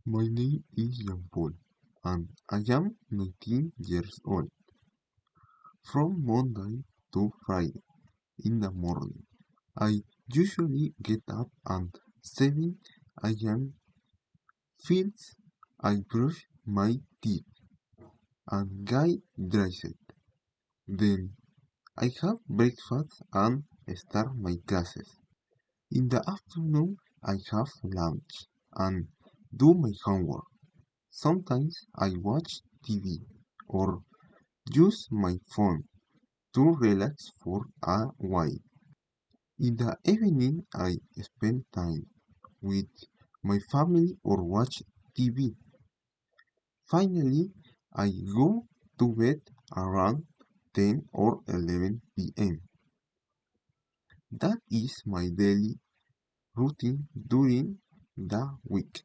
My name is Jean Paul, and I am 19 years old. From Monday to Friday in the morning, I usually get up at 7 a.m. First, I brush my teeth and get dressed. Then, I have breakfast and start my classes. In the afternoon, I have lunch and do my homework. Sometimes I watch TV or use my phone to relax for a while. In the evening, I spend time with my family or watch TV. Finally, I go to bed around 10 or 11 p.m. That is my daily routine during the week.